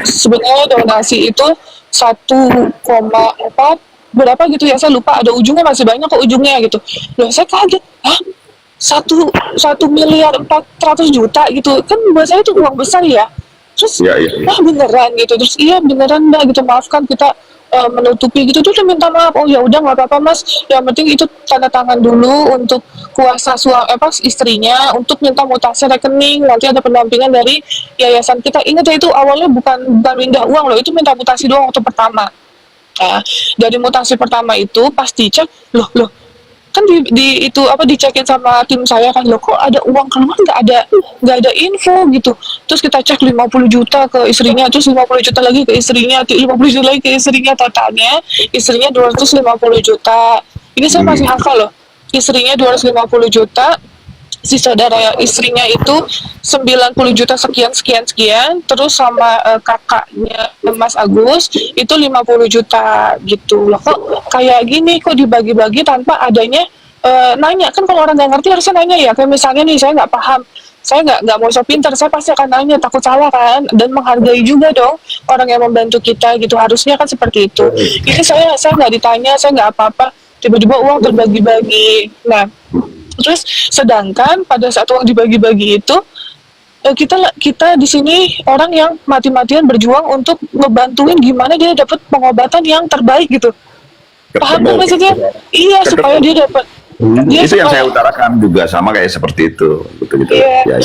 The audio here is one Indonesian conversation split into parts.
Sebenarnya donasi itu 1,4 berapa gitu ya, saya lupa, ada ujungnya, masih banyak kok ujungnya gitu. Loh saya kaget, hah, satu miliar 400 juta gitu kan, buat saya itu uang besar ya. Terus Iya, iya, iya. wah beneran gitu, terus iya beneran mbak gitu, maafkan kita menutupi gitu. Terus dia minta maaf, oh ya udah nggak apa-apa mas, yang penting itu tanda tangan dulu untuk kuasa istrinya untuk minta mutasi rekening, nanti ada pendampingan dari yayasan kita. Ingat ya, itu awalnya bukan minta uang loh, itu minta mutasi doang waktu pertama. Nah, dari mutasi pertama itu pasti cek, loh kan itu apa, dicekin sama tim saya kan, loh kok ada uang keluar, nggak ada info gitu. Terus kita cek 50 juta ke istrinya, terus 50 juta lagi ke istrinya, 50 juta lagi ke istrinya, totalnya istrinya 250 juta. Ini saya masih hafal loh, istrinya 250 juta, si saudara istrinya itu 90 juta sekian sekian sekian, terus sama kakaknya Mas Agus itu 50 juta gitu loh. Kok kayak gini, kok dibagi-bagi tanpa adanya nanya kan. Kalau orang nggak ngerti harusnya nanya ya, kayak misalnya nih saya nggak paham, saya nggak mau so pintar, saya pasti akan nanya, takut salah kan, dan menghargai juga dong orang yang membantu kita gitu, harusnya kan seperti itu. Ini saya nggak ditanya, saya nggak apa-apa, tiba-tiba uang terbagi-bagi. Nah, terus sedangkan pada saat uang dibagi-bagi itu, kita di sini orang yang mati-matian berjuang untuk ngebantuin gimana dia dapat pengobatan yang terbaik gitu. Paham kan maksudnya? Iya, supaya dia dapat. Itu yang saya utarakan juga, sama kayak seperti itu, betul-betul. Iya. Ya.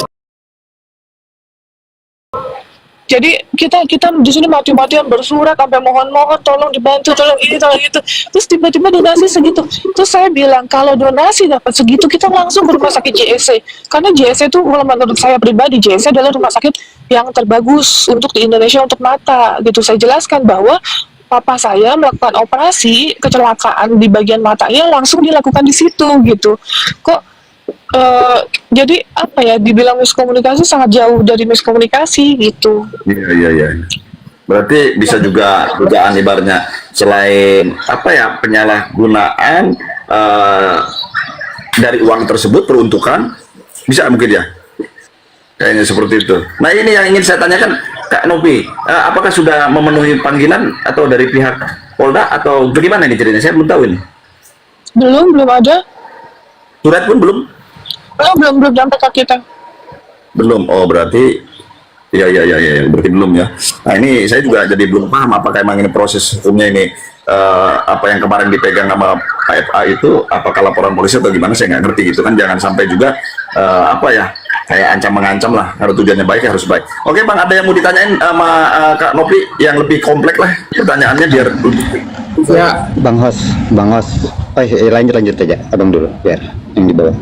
Jadi kita di sini mati-matian bersurat sampai mohon-mohon tolong dibantu, tolong ini, tolong itu. Terus tiba-tiba donasi segitu. Terus saya bilang kalau donasi dapat segitu, kita langsung ke rumah sakit JSC. Karena JSC itu, kalau menurut saya pribadi, JSC adalah rumah sakit yang terbagus untuk di Indonesia untuk mata gitu. Saya jelaskan bahwa papa saya melakukan operasi kecelakaan di bagian matanya, langsung dilakukan di situ gitu. Kok jadi apa ya, dibilang miskomunikasi, sangat jauh dari miskomunikasi gitu. Iya. Berarti bisa juga dugaan ibaratnya, selain apa ya, penyalahgunaan dari uang tersebut, peruntukan, bisa mungkin ya, kayaknya seperti itu. Nah ini yang ingin saya tanyakan Kak Novi, apakah sudah memenuhi panggilan atau dari pihak Polda atau bagaimana ini ceritanya? Saya belum tahu ini. Belum ada. Surat pun belum? Oh, belum sampai ke kita. Belum. Oh berarti ya, berarti belum ya. Nah ini saya juga jadi belum paham apakah emang ini proses hukumnya ini apa yang kemarin dipegang sama KFA itu, apakah laporan polisi atau gimana, saya nggak ngerti gitu kan. Jangan sampai juga apa ya, kayak ancam mengancam lah. Kalau tujuannya baik ya harus baik. Oke bang, ada yang mau ditanyain sama Kak Novi yang lebih kompleks lah pertanyaannya, biar ya Bang Hos. Lanjut aja abang dulu biar yang di bawah.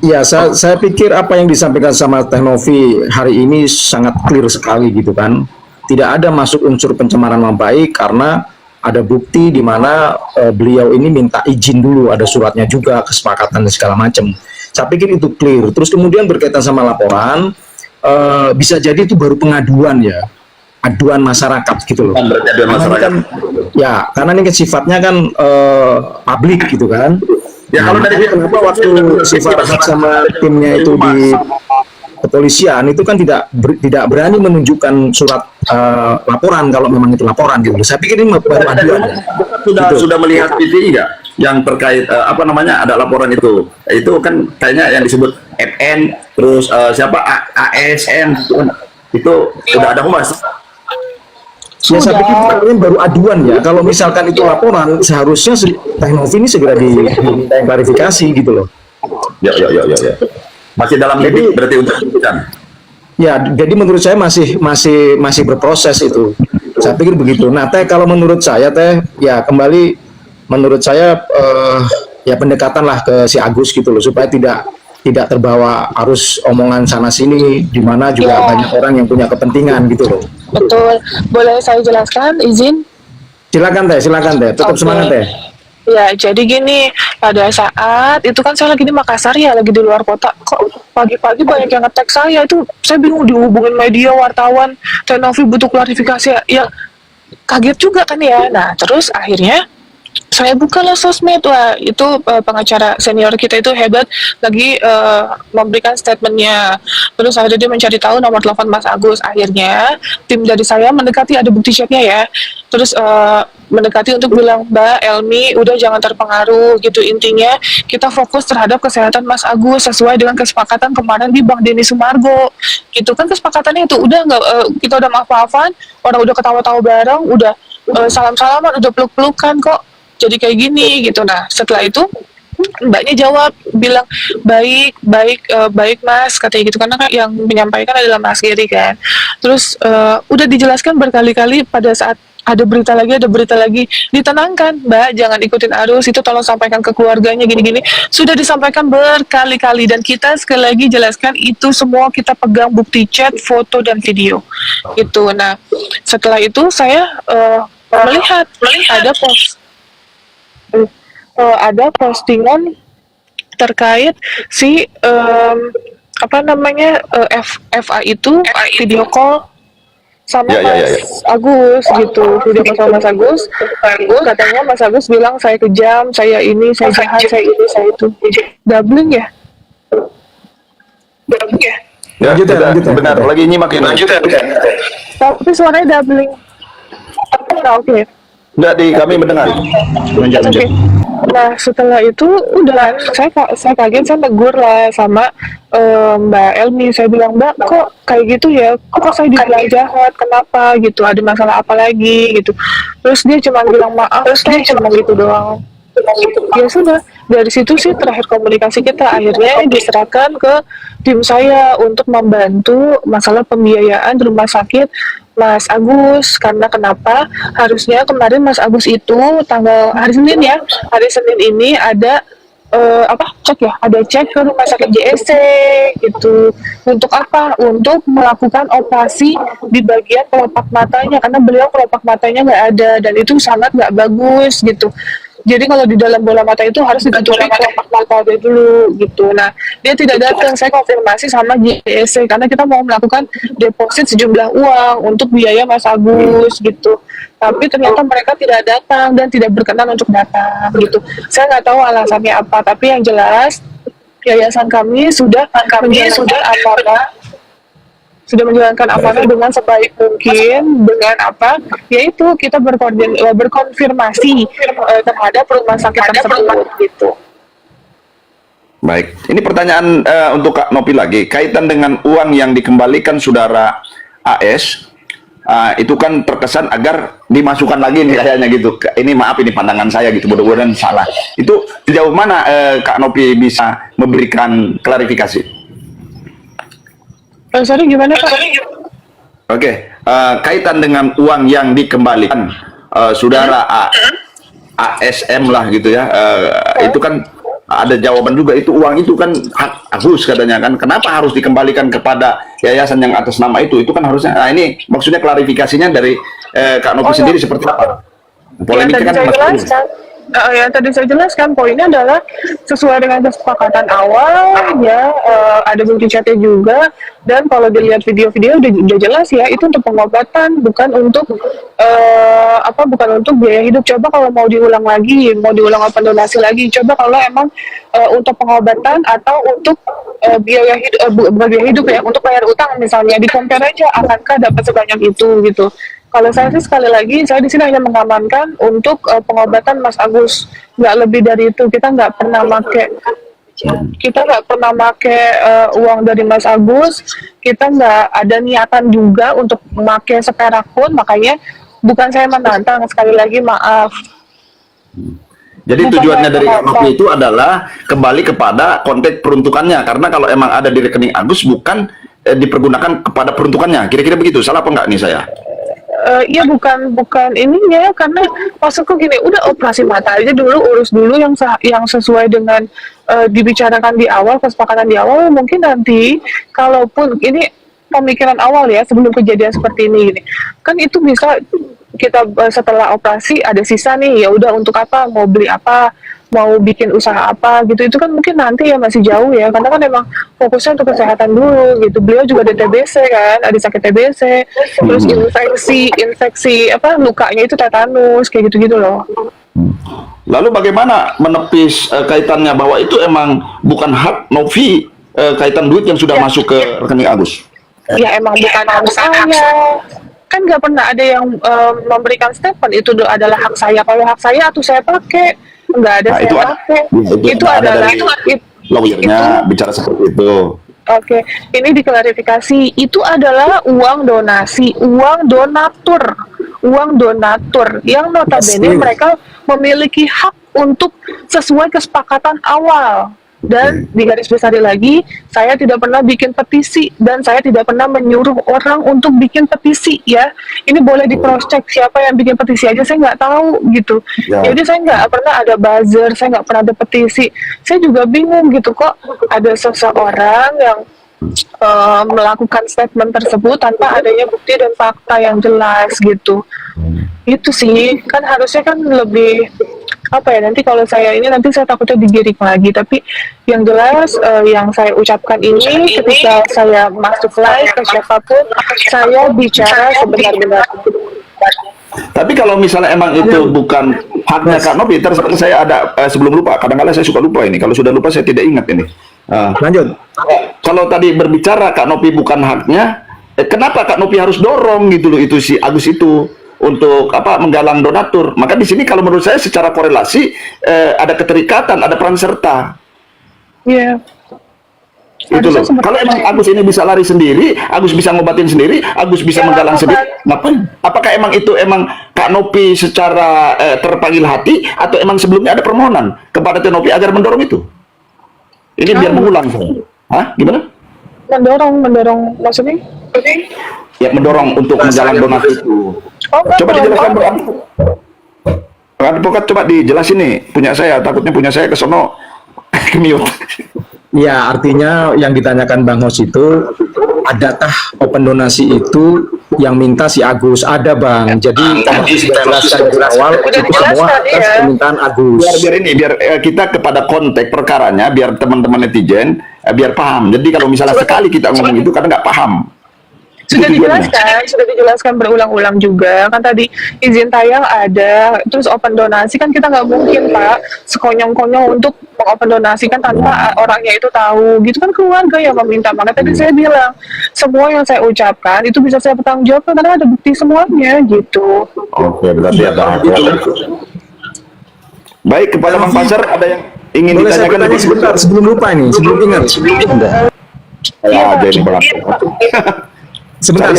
Ya, saya pikir apa yang disampaikan sama Teh Novi hari ini sangat clear sekali gitu kan. Tidak ada masuk unsur pencemaran nama baik, karena ada bukti di mana beliau ini minta izin dulu, ada suratnya juga, kesepakatan dan segala macam. Saya pikir itu clear. Terus kemudian berkaitan sama laporan, bisa jadi itu baru pengaduan ya, aduan masyarakat gitu loh. Berarti aduan masyarakat. Kan, ya, karena ini sifatnya kan publik gitu kan. Ya, kalau dari kenapa waktu sifat sama timnya itu di kepolisian itu kan tidak berani menunjukkan surat laporan kalau memang itu laporan gitu. Saya pikir ini baru aduan. Sudah melihat video enggak yang terkait apa namanya, ada laporan itu kan kayaknya yang disebut FN, terus siapa ASN itu udah ada humas. Ya, saya pikir ini baru aduan ya. Kalau misalkan itu laporan, seharusnya Teh Novi ini segera diklarifikasi gitu loh. Ya. Masih dalam lidik berarti untuk kan? Ya, jadi menurut saya masih berproses itu. Saya pikir begitu. Nah, Teh, kalau menurut saya Teh, ya kembali menurut saya ya pendekatan lah ke si Agus gitu loh, supaya tidak terbawa arus omongan sana sini, di mana juga banyak orang yang punya kepentingan gitu loh. Betul. Boleh saya jelaskan, izin? Silakan Teh, tetap semangat Teh. Ya, jadi gini, pada saat itu kan saya lagi di Makassar ya, lagi di luar kota. Kok pagi-pagi banyak yang nge-tag saya, itu saya bingung dihubungin media, wartawan, Teh Novi butuh klarifikasi ya, kaget juga kan ya. Nah, terus akhirnya saya bukalah sosmed, wah itu pengacara senior kita itu hebat, lagi memberikan statementnya. Terus akhirnya dia mencari tahu nomor telepon Mas Agus. Akhirnya tim dari saya mendekati, ada bukti chatnya ya. Terus mendekati untuk bilang, Mbak Elmi udah jangan terpengaruh gitu, intinya kita fokus terhadap kesehatan Mas Agus sesuai dengan kesepakatan kemarin di Bang Denny Sumargo gitu kan. Kesepakatannya itu udah nggak, kita udah maaf-maafan, orang udah ketawa-tawa bareng, udah salam-salaman, udah peluk-pelukan kok, jadi kayak gini gitu. Nah setelah itu mbaknya jawab bilang baik baik, baik Mas, katanya gitu, karena kan yang menyampaikan adalah Mas Giri kan. Terus udah dijelaskan berkali-kali, pada saat ada berita lagi ditenangkan, Mbak jangan ikutin arus itu, tolong sampaikan ke keluarganya gini-gini, sudah disampaikan berkali-kali. Dan kita sekali lagi jelaskan itu semua kita pegang bukti chat, foto dan video gitu. Nah setelah itu saya melihat ada postingan terkait si apa namanya, FA itu video call sama Mas Agus gitu, video call sama Mas Agus. Katanya Mas Agus bilang saya kejam, saya ini, saya jahat, saya ini, saya itu. Doubling ya? Ya, Lanjut ya, kita lanjut ya. benar lagi nyimak ini. Tapi suaranya doubling. Nah, oke. Enggak, di kami mendengar. Oke. Nah setelah itu udah saya kaget, saya tegur lah sama Mbak Elmi. Saya bilang, Mbak kok kayak gitu ya, kok saya dibilang jahat, kenapa gitu, ada masalah apa lagi gitu. Terus dia cuma bilang maaf, dia cuma gitu doang. Ya sudah, dari situ sih terakhir komunikasi kita, akhirnya diserahkan ke tim saya untuk membantu masalah pembiayaan di rumah sakit Mas Agus. Karena kenapa, harusnya kemarin Mas Agus itu hari Senin ya, hari Senin ini ada ada cek ke rumah sakit JSC gitu. Untuk apa? Untuk melakukan operasi di bagian kelopak matanya, karena beliau kelopak matanya nggak ada dan itu sangat nggak bagus gitu. Jadi kalau di dalam bola mata itu harus ditutupin kelopak mata dulu gitu. Nah dia tidak datang, saya konfirmasi sama JSC karena kita mau melakukan deposit sejumlah uang untuk biaya Mas Agus gitu. Tapi ternyata mereka tidak datang dan tidak berkenan untuk datang gitu. Saya nggak tahu alasannya apa, tapi yang jelas yayasan kami sudah menjalankan amanah dengan sebaik mungkin, dengan apa, yaitu kita berkonfirmasi terhadap rumah sakit tersebut gitu. Baik, ini pertanyaan untuk Kak Nopi lagi, kaitan dengan uang yang dikembalikan saudara AS, itu kan terkesan agar dimasukkan lagi nih kayaknya gitu. Ini maaf, ini pandangan saya gitu, mudah-mudahan salah. Itu sejauh mana Kak Nopi bisa memberikan klarifikasi? Sorry, gimana Pak? Oke, kaitan dengan uang yang dikembalikan saudara ASM lah gitu ya, itu kan ada jawaban juga, itu uang itu kan hak Agus katanya kan, kenapa harus dikembalikan kepada yayasan yang atas nama itu kan harusnya, nah ini maksudnya klarifikasinya dari Kak Nopi sendiri seperti apa? Polemiknya kan masih yang tadi saya jelaskan, poinnya adalah sesuai dengan kesepakatan awal ya, ada bukti chatnya juga, dan kalau dilihat video-video udah jelas ya, itu untuk pengobatan, bukan untuk bukan untuk biaya hidup. Coba kalau mau diulang open donasi lagi, coba kalau emang untuk pengobatan atau untuk biaya hidup ya, untuk bayar utang misalnya, di compare aja, akankah dapat sebanyak itu gitu. Kalau saya sih sekali lagi, saya di sini hanya mengamankan untuk pengobatan Mas Agus, nggak lebih dari itu. Kita nggak pernah make uang dari Mas Agus, kita nggak ada niatan juga untuk memakai seperak pun, makanya bukan saya menantang, sekali lagi maaf. Jadi tujuannya dari Kak Nopi itu adalah kembali kepada konteks peruntukannya, karena kalau emang ada di rekening Agus bukan dipergunakan kepada peruntukannya, kira-kira begitu, salah apa enggak nih saya? Iya bukan ininya, karena maksudku gini, udah operasi mata aja dulu, urus dulu yang sesuai dengan dibicarakan di awal, kesepakatan di awal. Mungkin nanti kalaupun ini pemikiran awal ya, sebelum kejadian seperti ini gini, kan itu bisa kita setelah operasi ada sisa nih, ya udah untuk apa, mau beli apa, mau bikin usaha apa gitu, itu kan mungkin nanti ya, masih jauh ya, karena kan emang fokusnya untuk kesehatan dulu gitu. Beliau juga ada TBC kan, ada sakit TBC, terus infeksi lukanya itu tetanus, kayak gitu-gitu loh. Lalu bagaimana menepis kaitannya bahwa itu emang bukan hak Novi, kaitan duit yang sudah masuk ke rekening Agus? Ya emang bukan hak saya. Kan nggak pernah ada yang memberikan statement itu adalah hak saya. Kalau hak saya tuh saya pakai, nggak ada Nah, saya itu ada- pakai. Itu ada adalah dari lawyernya bicara seperti itu. Oke, ini diklarifikasi. Itu adalah uang donasi, uang donatur yang notabene Yes, mereka memiliki hak untuk sesuai kesepakatan awal. Dan di garis besar lagi, saya tidak pernah bikin petisi dan saya tidak pernah menyuruh orang untuk bikin petisi ya. Ini boleh di cross check siapa yang bikin petisi aja saya nggak tahu gitu. Ya. Jadi saya nggak pernah ada buzzer, saya nggak pernah ada petisi. Saya juga bingung gitu kok ada seseorang yang melakukan statement tersebut tanpa adanya bukti dan fakta yang jelas gitu. Itu sih kan harusnya kan lebih apa ya, nanti kalau saya ini nanti saya takutnya digiring lagi, tapi yang jelas yang saya ucapkan ini ketika saya masuk live ke siapapun saya bicara sebenar-benarnya. Tapi kalau misalnya emang itu bukan haknya Kak Novi, seperti saya ada sebelum lupa, kadang-kadang saya suka lupa ini. Kalau sudah lupa saya tidak ingat ini. Lanjut. Kalau tadi berbicara Kak Novi bukan haknya, kenapa Kak Novi harus dorong gitu loh itu si Agus itu untuk apa menggalang donatur? Maka di sini kalau menurut saya secara korelasi ada keterikatan, ada peran serta. Iya. Itu loh. Harusnya seperti Kalau emang itu. Agus ini bisa lari sendiri, Agus bisa ngobatin sendiri, Agus bisa Ya, menggalang ngapain? sendiri, ngapain? Apakah emang itu emang Kak Novi secara terpanggil hati atau emang sebelumnya ada permohonan kepada Teh Novi agar mendorong itu? Ini biar mengulang. Hah? Gimana? mendorong maksudnya? Ya mendorong untuk menggalang donasi itu. Oh, Coba enggak, dijelaskan enggak. Bang Advokat, coba dijelasin nih punya saya, takutnya punya saya ke sono ke-mute. Ya, artinya yang ditanyakan Bang Hos itu, adakah open donasi itu yang minta si Agus? Ada Bang, jadi tadi sudah jelaskan dari awal, Udah itu semua dijelaskan, atas iya. permintaan Agus. Biar kita kepada konteks perkaranya, biar teman-teman netizen biar paham. Jadi kalau misalnya sekali kita ngomong itu kadang nggak paham. Sudah Itu tujuannya. sudah dijelaskan berulang-ulang juga kan tadi izin tayang ada, terus open donasi kan kita nggak mungkin Pak sekonyong-konyong untuk mengopen donasi kan tanpa orangnya itu tahu gitu kan, keluarga yang meminta. Makanya tadi saya bilang semua yang saya ucapkan itu bisa saya bertanggung jawab karena ada bukti semuanya gitu. Oke, berarti ada hak. Baik, kepada Bang Pasar ada yang ingin Boleh saya ditanyakan? bertanya sebentar, sebelum lupa ini, sebelum ingat. Ya, jadi Bang. Sebentar.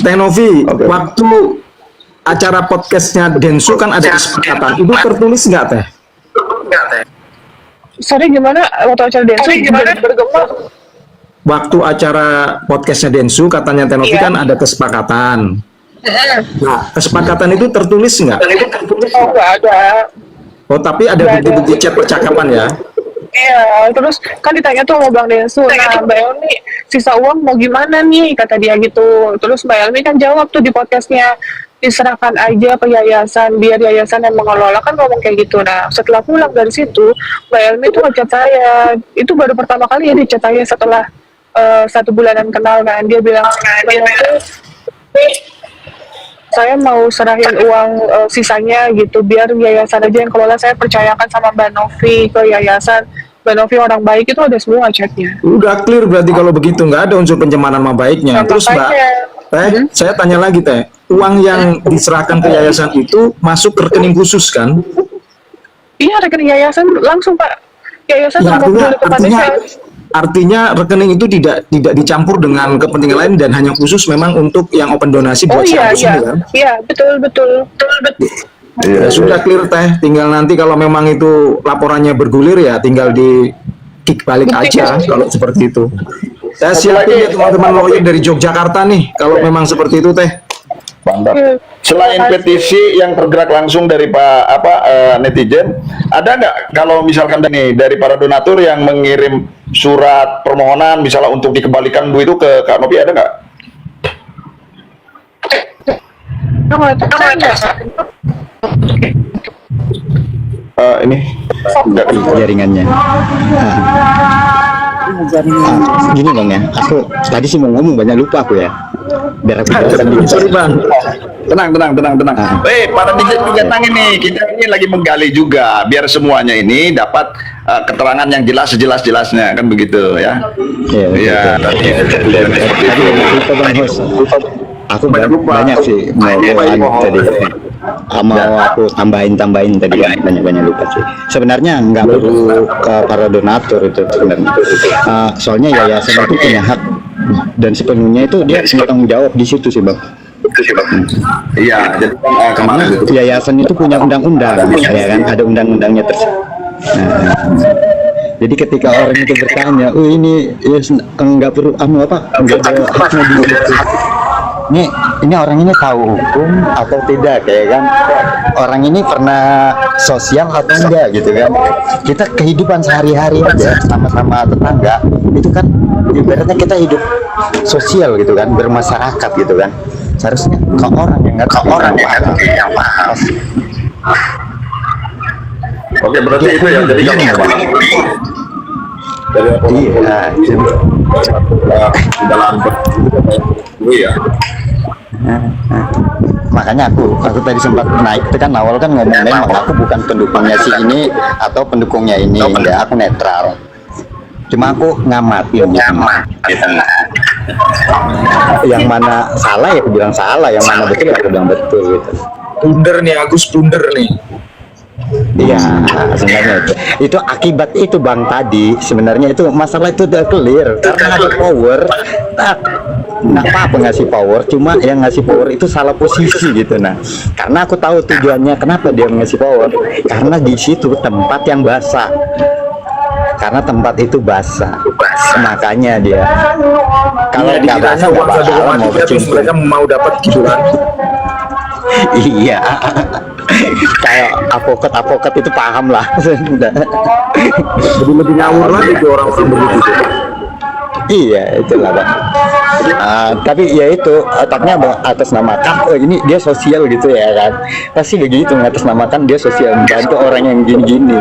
Teh Novi, Oke. waktu acara podcastnya Densu kan ada kesepakatan, itu tertulis nggak Teh? Sorry gimana waktu acara Densu bergema? Waktu acara podcastnya Densu katanya Teh Novi Iya. kan ada kesepakatan. Nah, kesepakatan itu tertulis nggak? Oh nggak ada. Oh, tapi ada Nggak ada. bukti-bukti chat percakapan ya? Iya, terus kan ditanya tuh sama Bang Densu, nah Mbak Elmi sisa uang mau gimana nih, kata dia gitu. Terus Mbak Elmi kan jawab tuh di podcastnya, diserahkan aja ke yayasan, biar yayasan yang mengelola, kan ngomong kayak gitu. Nah setelah pulang dari situ, Mbak Elmi tuh ngechat saya, itu baru pertama kali ya di chat saya setelah 1 bulanan kenal kan. Dia bilang, saya mau serahin uang sisanya gitu biar yayasan aja yang kelola, saya percayakan sama Mbak Novi ke yayasan. Mbak Novi orang baik, itu ada semua chatnya. Udah clear berarti kalau begitu, nggak ada unsur pencemaran nama baiknya. Nah, Terus Mbak, makanya. Teh, saya tanya lagi Teh, uang yang diserahkan ke yayasan itu masuk ke rekening khusus kan? Iya, rekening yayasan langsung Pak. Yayasan Ya, sama peduli kepada saya. artinya rekening itu tidak dicampur dengan kepentingan lain dan hanya khusus memang untuk yang open donasi Oh buat si iya, Agus iya, ini kan? iya, betul. Ya sudah clear Teh, tinggal nanti kalau memang itu laporannya bergulir ya tinggal di kick balik aja kalau seperti itu. Saya siapin ya teman-teman lawyer dari Yogyakarta nih kalau memang seperti itu Teh. Mantap. Iya. Selain Terima kasih. petisi yang tergerak langsung dari netizen, ada nggak kalau misalkan dari para donatur yang mengirim surat permohonan misalnya untuk dikembalikan duit itu ke Kak Novi, ada nggak? Ini nggak jaringannya. Gini Bang ya, aku tadi sih mau ngomong banyak lupa aku ya. biar aku jelasin dikit. Sorry bang. Tenang. Para DJ tenang ini, kita ini lagi menggali juga biar semuanya ini dapat keterangan yang jelas sejelas-jelasnya kan begitu ya. Iya. Tadi lupa bang host. Aku banyak sih mau tadi. Mau aku tambahin tadi banyak lupa sih. Sebenarnya nggak perlu ke para donatur itu sebenarnya. Soalnya yayasan itu punya hak dan sepenuhnya itu dia punya tanggung jawab di situ sih bang. Iya, jadi Karena yayasan itu punya undang-undang, ya kan, ada undang-undangnya jadi ketika orang itu bertanya, oh ini ya, enggak perlu enggak ada haknya di situ. Ini orang ini tahu hukum atau tidak, kayak kan? Orang ini pernah sosial atau enggak gitu kan? Kita kehidupan sehari-hari aja sama-sama tetangga itu kan ibaratnya kita hidup sosial gitu kan, bermasyarakat gitu kan. Seharusnya ke orang yang paham. Oke, berarti itu ya. Jadi kamu dalam ya. Makanya aku tadi sempat naik itu kan awal kan ngomong memang aku bukan pendukungnya si ini atau pendukungnya ini, enggak, aku netral. Cuma aku ngamatin gitu. Yang mana salah ya aku bilang salah, yang mana betul ya aku bilang betul gitu. Blunder nih, Agus blunder nih. Iya, sebenarnya itu akibat itu bang tadi. Sebenarnya itu masalah itu udah clear karena ada power. Nggak apa-apa ngasih power, cuma yang ngasih power itu salah posisi gitu. Nah, karena aku tahu tujuannya kenapa dia ngasih power, karena di situ tempat yang basah. Karena tempat itu basah, makanya dia kalau nggak basah nggak bakal mau kecimpung. Mereka mau dapat gitu kan? Iya, kayak avokat itu paham lah. Lebih ngawur lagi tuh orang begitu. Iya, itulah bang. Tapi ya itu otaknya atas namakan ini dia sosial gitu ya kan, pasti begitu mengatasnamakan dia sosial, membantu orang yang gini-gini.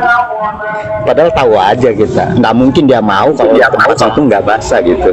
Padahal tahu aja kita, nggak mungkin dia mau kalau tempat itu nggak basah gitu.